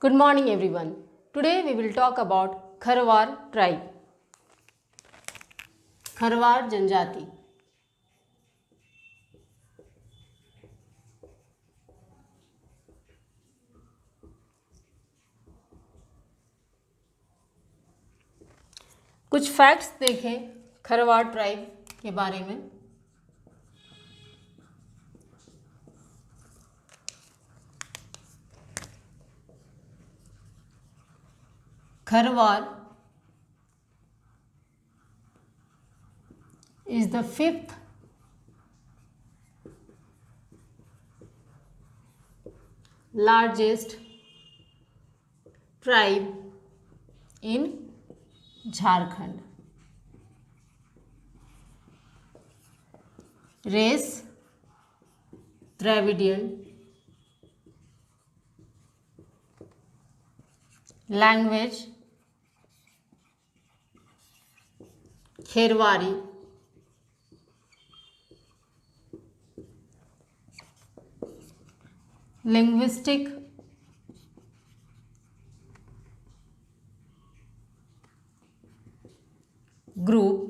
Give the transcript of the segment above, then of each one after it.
Good morning everyone. Today we will talk about Kharwar tribe. Kharwar जनजाति. कुछ facts देखें Kharwar tribe के बारे में. Kharwar is the fifth largest tribe in Jharkhand. Race Dravidian. Language Kherwari. Linguistic group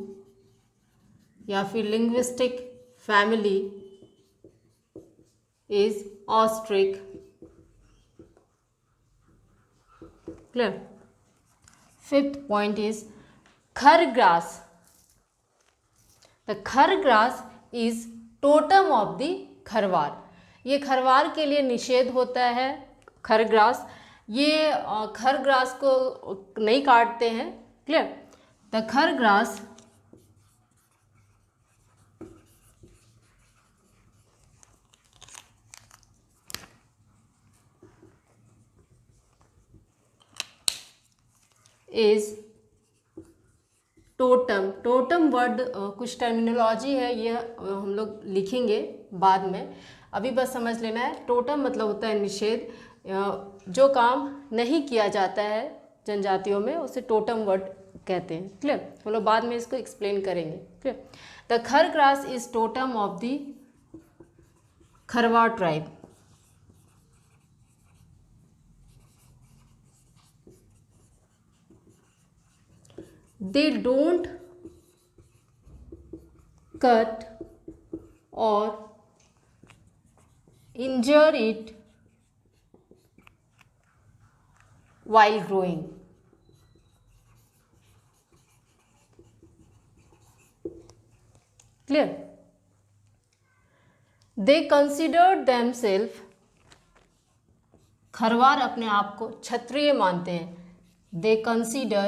या फिर linguistic family is Austric. Clear. Fifth point is खरग्रास. The खरग्रास is totem of the Kharwar. ये खरवार के लिए निषेध होता है खरग्रास. ये खरग्रास को नहीं काटते हैं. क्लियर. द खरग्रास इज टोटम. टोटम वर्ड कुछ टर्मिनोलॉजी है, ये हम लोग लिखेंगे बाद में. अभी बस समझ लेना है. टोटम मतलब होता है निषेध. जो काम नहीं किया जाता है जनजातियों में उसे टोटम वर्ड कहते हैं. क्लियर. हम लोग बाद में इसको एक्सप्लेन करेंगे. क्लियर. द खरग्रास is totem of the Kharwar tribe. They don't cut or injure it while growing. Clear? They considered themselves, Kharwar अपने आप को क्षत्रिय मानते हैं. They consider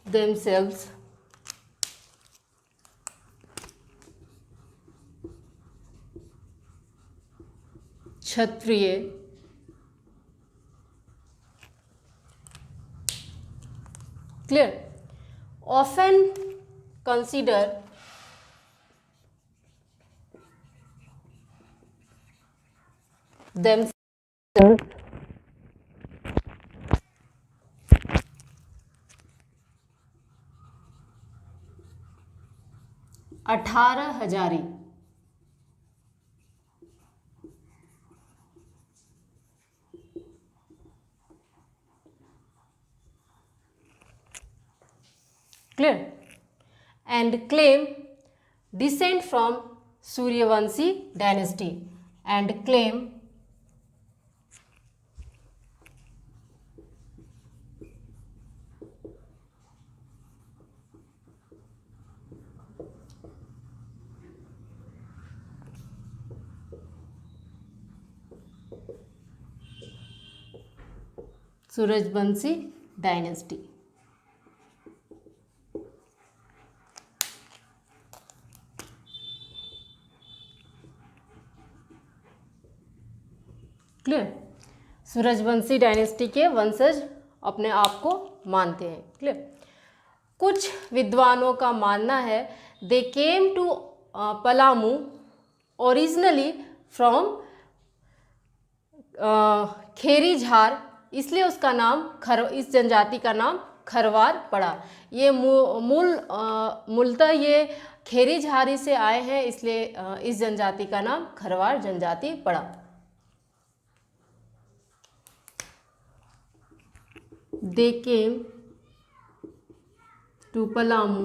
themselves Kshatriya. Clear. Often consider themselves अठारह हजारी. Clear. And claim descent from Suryavanshi dynasty. And claim Surajvanshi dynasty. Clear. Surajvanshi dynasty के वंशज अपने आप को मानते हैं. क्लियर. कुछ विद्वानों का मानना है they came to Palamu originally from Kherijhar, इसलिए उसका नाम इस जनजाति का नाम खरवार पड़ा। ये मूलतः ये खेरी झारी से आए हैं, इसलिए इस जनजाति का नाम खरवार जनजाति पड़ा। They came to Palamu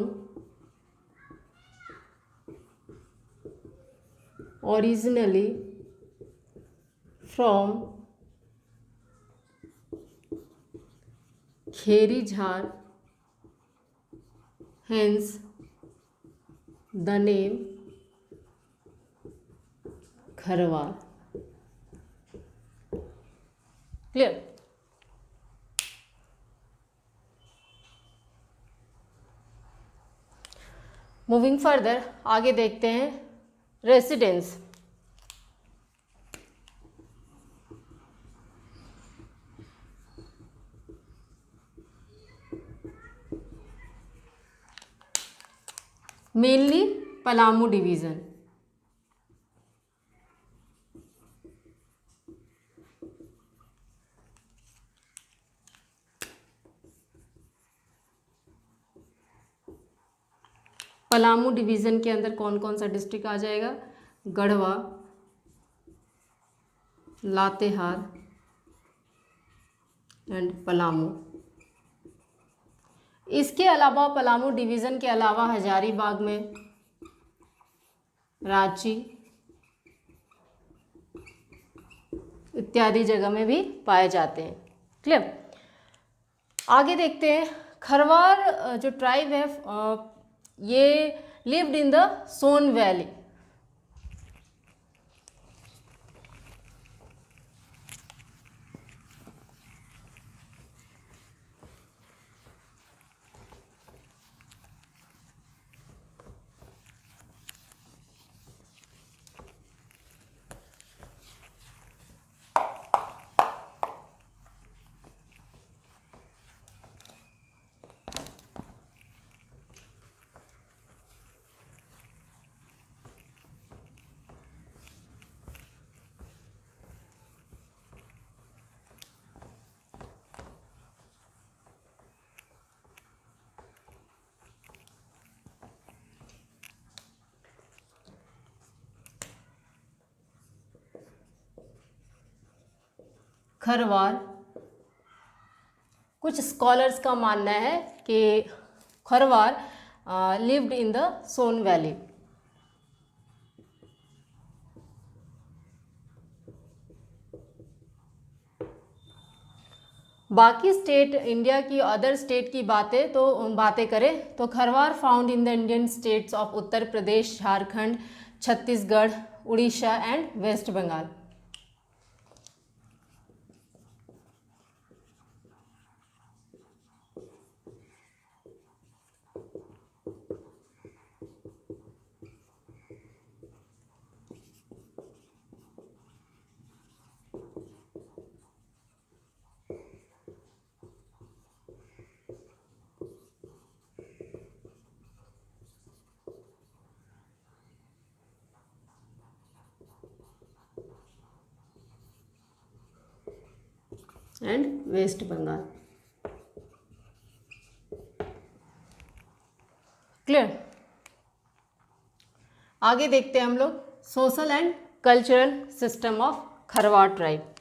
originally from Kheri Jhar, hence the name Kharwar. Clear? Moving further, आगे देखते हैं residence. Mainly Palamu division. Palamu division के अंदर कौन कौन सा डिस्ट्रिक्ट आ जाएगा? गढ़वा, लातेहार एंड पलामू। इसके अलावा पलामू डिवीज़न के अलावा हजारीबाग में, रांची इत्यादि जगह में भी पाए जाते हैं। क्लियर? आगे देखते हैं, खरवार जो ट्राइब है ये lived in the Son valley. Kharwar, कुछ स्कॉलर्स का मानना है कि Kharwar lived in the Son valley. बाकी स्टेट, इंडिया की अदर स्टेट की बातें करें तो Kharwar found in the Indian states of Uttar Pradesh, Jharkhand, Chhattisgarh, Orissa and west Bengal. And west Bengal. Clear? आगे देखते हैं हम लोग social and cultural system of Kharwar tribe.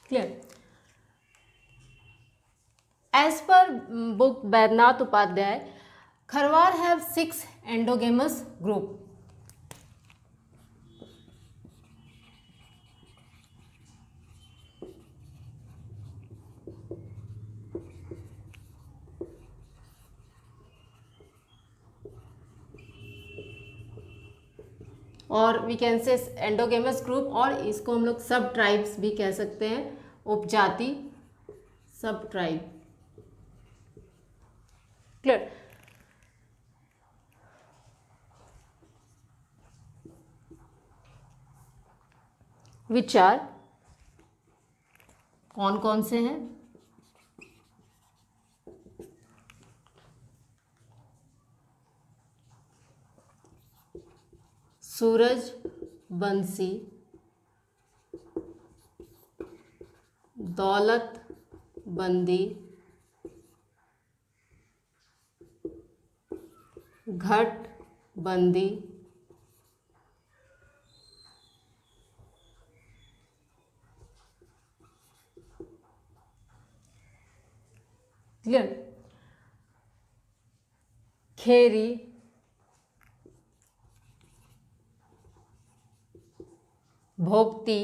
Clear? As per book Baidyanath Upadhyay, Kharwar have 6 endogamous group. और we can say endogamous group, और इसको हम लोग सब ट्राइब्स भी कह सकते हैं, उपजाति, सब ट्राइब। क्लियर? विचार कौन कौन से हैं? सूरज बंसी, दौलत बंदी, घट बंदी, क्लियर, खेरी, भोक्ती,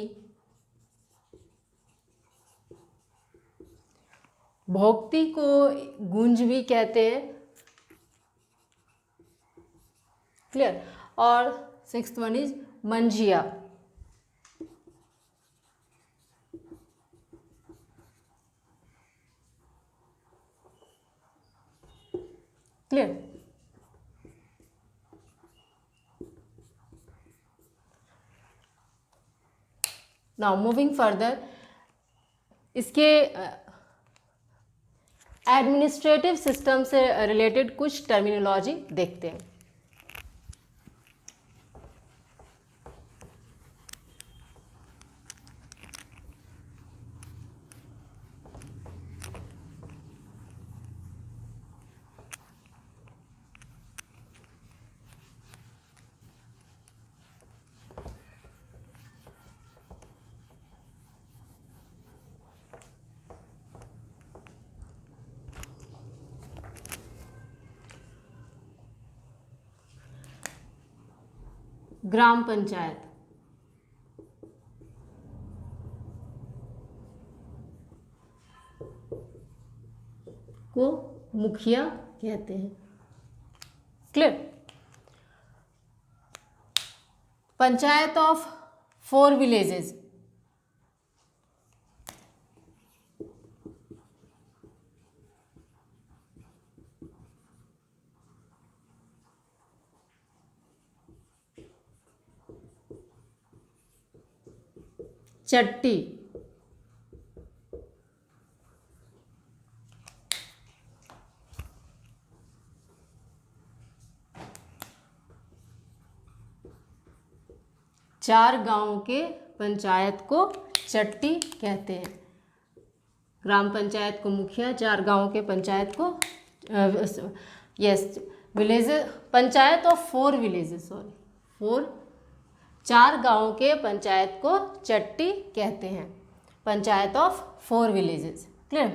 भोक्ती को गुंज भी कहते हैं, क्लियर। और sixth one is Manjhiya, clear. Now moving further, इसके एडमिनिस्ट्रेटिव सिस्टम से रिलेटेड कुछ टर्मिनोलॉजी देखते हैं। ग्राम पंचायत, को मुखिया कहते हैं, क्लियर। पंचायत ऑफ 4 विलेजेस, चट्टी, चार गांवों के पंचायत को चट्टी कहते हैं। ग्राम पंचायत को मुखिया, चार गांवों के पंचायत को yes village, panchayat of 4 villages, sorry 4, चार गांवों के पंचायत को चट्टी कहते हैं, panchayat of 4 villages, clear.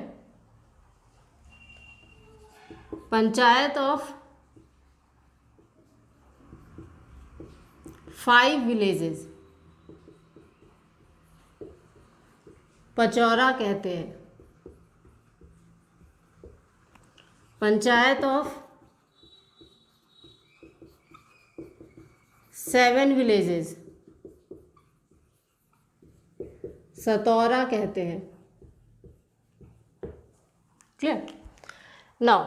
Panchayat of 5 villages, पचौरा कहते हैं। पंचायत ऑफ 7 विलेजेस, सतौरा कहते हैं, क्लियर। नाउ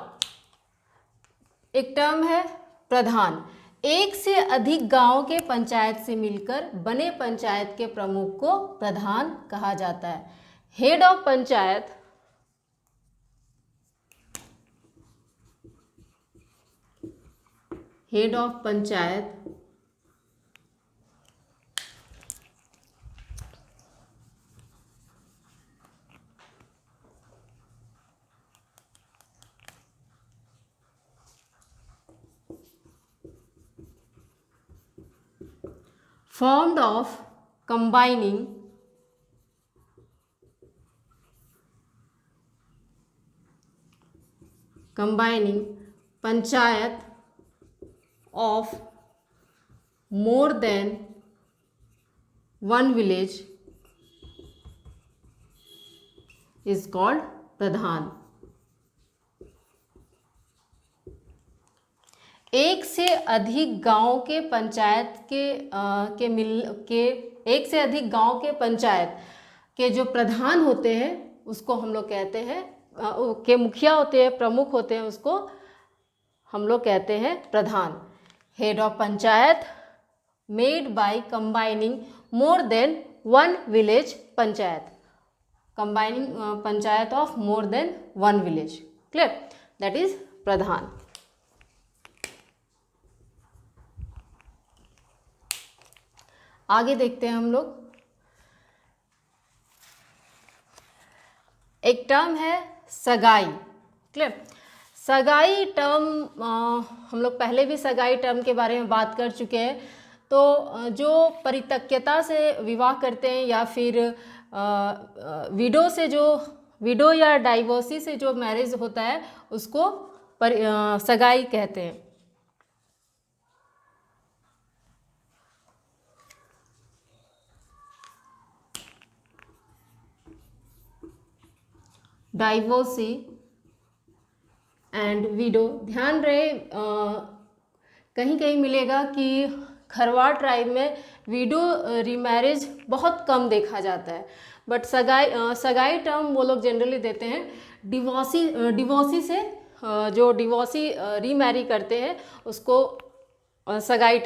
एक टर्म है प्रधान, एक से अधिक गांव के पंचायत से मिलकर बने पंचायत के प्रमुख को प्रधान कहा जाता है। Head of panchayat head of panchayat formed of combining panchayat of more than one village is called pradhan। एक से अधिक गांव के पंचायत एक से अधिक गांव के पंचायत के जो प्रधान होते हैं उसको हम लोग कहते हैं, के मुखिया होते हैं, प्रमुख होते हैं, उसको हम लोग कहते हैं प्रधान। Head of panchayat made by combining more than 1 village panchayat, combining panchayat of more than 1 village, clear, that is प्रधान। आगे देखते हैं हम लोग। एक टर्म है सगाई। क्लियर। सगाई टर्म हम लोग पहले भी सगाई टर्म के बारे में बात कर चुके हैं। तो जो परित्यक्यता से विवाह करते हैं या फिर विडो या डाइवोर्सी से जो मैरिज होता है उसको सगाई कहते हैं। Divorcee and window. ध्यान रहे कहीं कहीं मिलेगा कि खरवाड़ ट्राइब में विडो रीमैरिज बहुत कम देखा जाता है, बट सगाई टर्म वो लोग जनरली देते हैं डिवोर्सी से। जो डिवोर्सी रीमैरी करते हैं उसको सगाई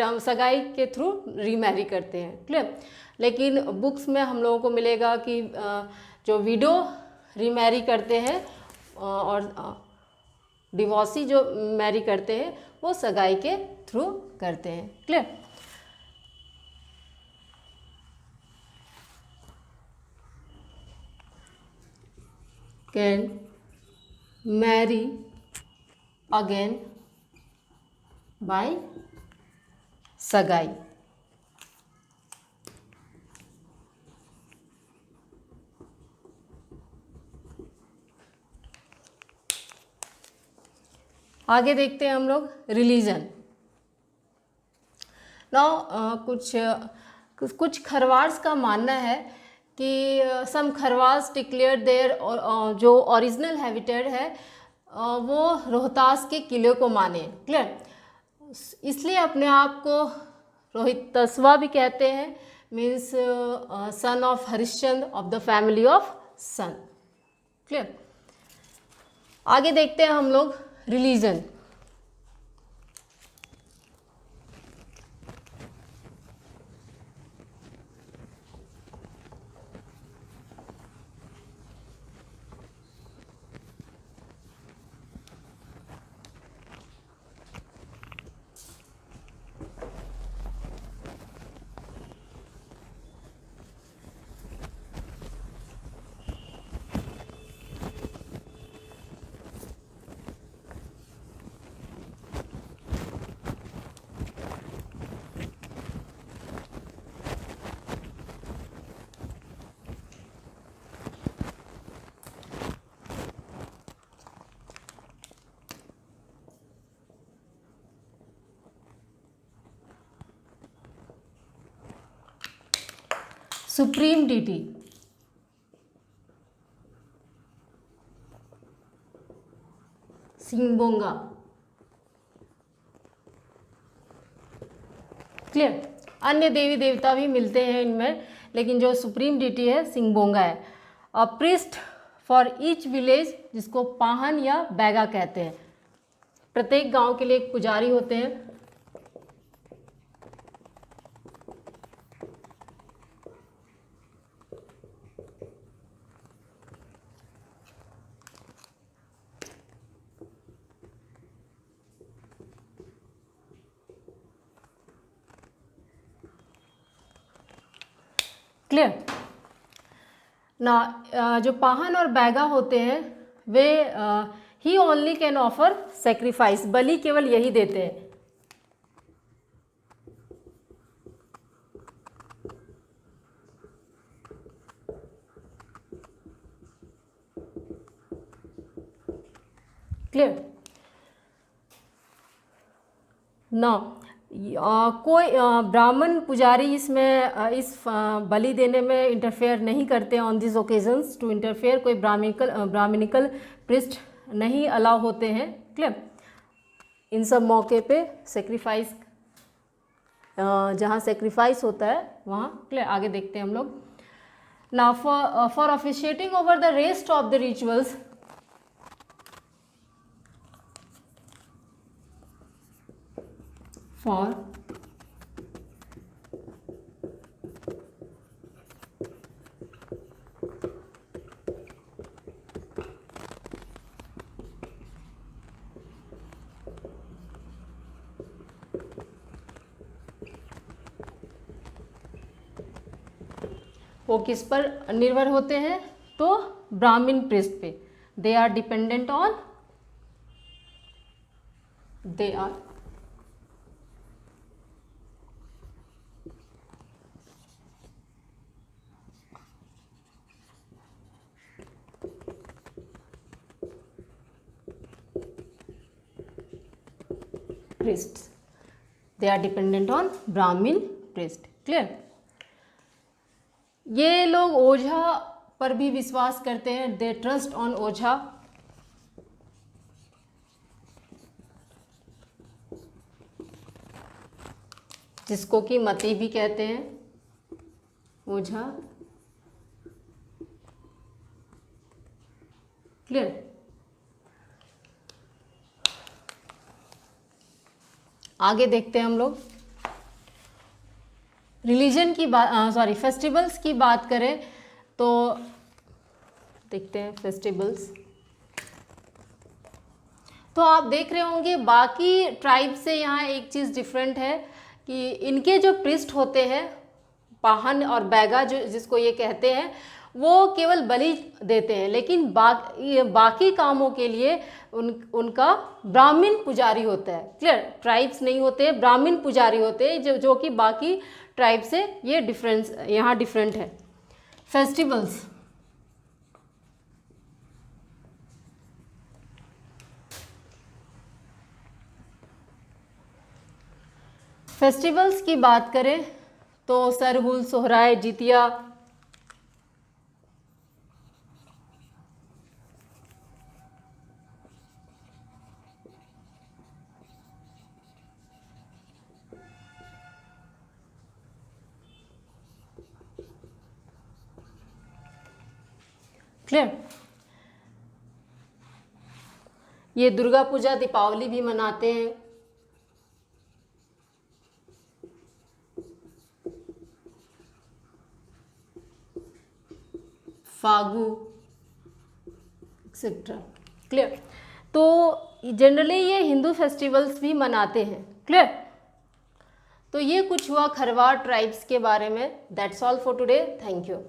के थ्रू रीमैरी करते हैं। क्लियर। लेकिन बुक्स में हम लोगों को मिलेगा कि जो विडो रीमैरी करते हैं और डिवोर्सी जो मैरी करते हैं वो सगाई के थ्रू करते हैं। Clear. Can marry again by sagai. आगे देखते हैं हम लोग रिलीजन। नाउ कुछ खरवार्स का मानना है कि सम खरवास डिक्लेयर देयर जो ओरिजिनल हैबिटेट है वो रोहतास के किले को माने। क्लियर। इसलिए अपने आप को रोहित तस्वा भी कहते हैं, means son of Harishchandra of the family of sun. Clear. आगे देखते हैं हम लोग religion. Supreme deity. Singbonga. Clear. अन्य देवी देवता भी मिलते हैं इनमें, लेकिन जो सुप्रीम डीटी है सिंगबोंगा है। अ प्रिस्ट फॉर ईच विलेज, जिसको पाहन या बैगा कहते हैं। प्रत्येक गांव के लिए एक पुजारी होते हैं। क्लियर ना। जो पाहन और बैगा होते हैं वे ही ओनली कैन ऑफर सेक्रीफाइस, बलि केवल यही देते हैं। क्लियर ना। कोई ब्राह्मण पुजारी इसमें इस बलि देने में इंटरफेयर नहीं करते on this occasions. To interfere कोई ब्राह्मणिकल प्रिस्ट नहीं अलाउ होते हैं। क्लियर। इन सब मौके पे सेक्रीफाइस, जहाँ सेक्रीफाइस होता है वहाँ। क्लियर। आगे देखते हैं हम लोग। ना for officiating over the rest of the rituals, for वो किस पर निर्भर होते हैं? तो ब्राह्मण पृष्ठ पे। They are dependent on, they are priest, they are dependent on ब्राह्मण पृष्ठ। क्लियर? ये लोग ओझा पर भी विश्वास करते हैं, दे ट्रस्ट ऑन ओझा। जिसको कि मती भी कहते हैं, ओझा। क्लियर? आगे देखते हैं हम लोग। रिलीजन की बात, फेस्टिवल्स की बात करें तो देखते हैं फेस्टिवल्स। तो आप देख रहे होंगे बाकी ट्राइब से यहाँ एक चीज़ डिफरेंट है कि इनके जो पृष्ठ होते हैं, पाहन और बैगा जो जिसको ये कहते हैं, वो केवल बलि देते हैं, लेकिन बाकी कामों के लिए उनका ब्राह्मण पुजारी होता है। क्लियर? ट्राइब्स नहीं होते, ब्राह्मण पुजारी होते हैं, जो कि बाकी ट्राइब से ये डिफरेंस यहाँ डिफरेंट है। फेस्टिवल्स, फेस्टिवल्स की बात करें तो सरहुल, सोहराय, जितिया, क्लियर? ये दुर्गा पूजा, दीपावली भी मनाते हैं। फागु एक्सेट्रा। क्लियर? तो जनरली ये हिंदू फेस्टिवल्स भी मनाते हैं। क्लियर? तो ये कुछ हुआ खरवार ट्राइब्स के बारे में। That's all for today. Thank you.